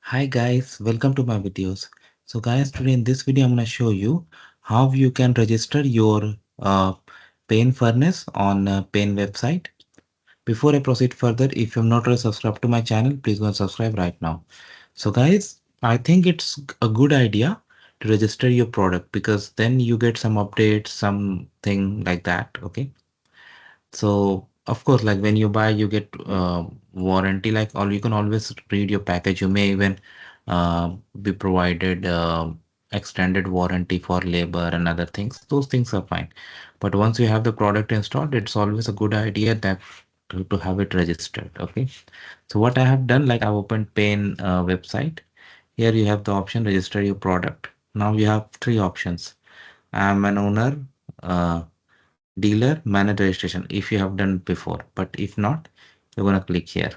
Hi guys, welcome to my videos. So guys, today in this video I'm going to show you how you can register your Payne furnace on Payne website. Before I proceed further, if you've not already subscribed to my channel, please go and subscribe right now. So guys, I think it's a good idea to register your product because then you get some updates, something like that. Okay. So of course, like when you buy, you get warranty, like, or you can always read your package. You may even be provided extended warranty for labor and other things. Those things are fine. But once you have the product installed, it's always a good idea that to have it registered. Okay. So what I have done, like I've opened Payne website. Here you have the option register your product. Now you have three options. I'm an owner. Uh, Dealer manage registration if you have done it before, but if not, you're gonna click here.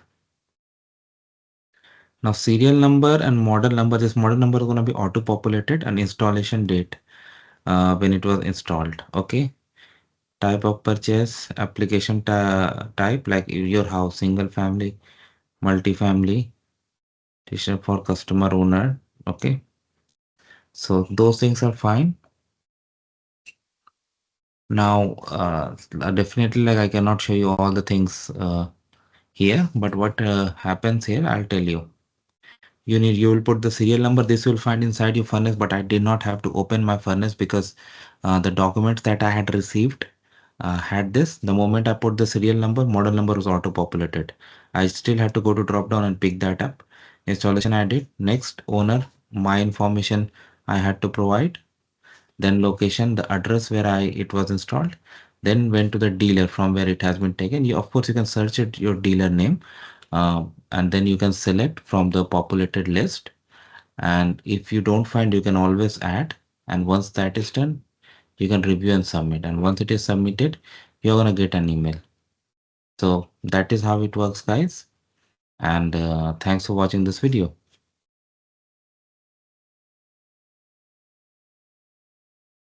Now serial number and model number, this model number is gonna be auto populated and installation date when it was installed. Okay. Type of purchase, application type, like your house, single family, multi-family, for customer owner. Okay. So those things are fine. Now definitely, like, I cannot show you all the things here, but what happens here, I'll tell you. You will put the serial number. This will find inside your furnace, but I did not have to open my furnace because the documents that I had received had this. The moment I put the serial number, model number was auto populated. I still had to go to drop down and pick that up. Installation I did. Next, owner, my information I had to provide. Then location, the address where I it was installed. Then went to the dealer from where it has been taken. You, of course, you can search it your dealer name, and then you can select from the populated list. And if you don't find, you can always add. And once that is done, you can review and submit. And once it is submitted, you're gonna get an email. So that is how it works, guys. And thanks for watching this video.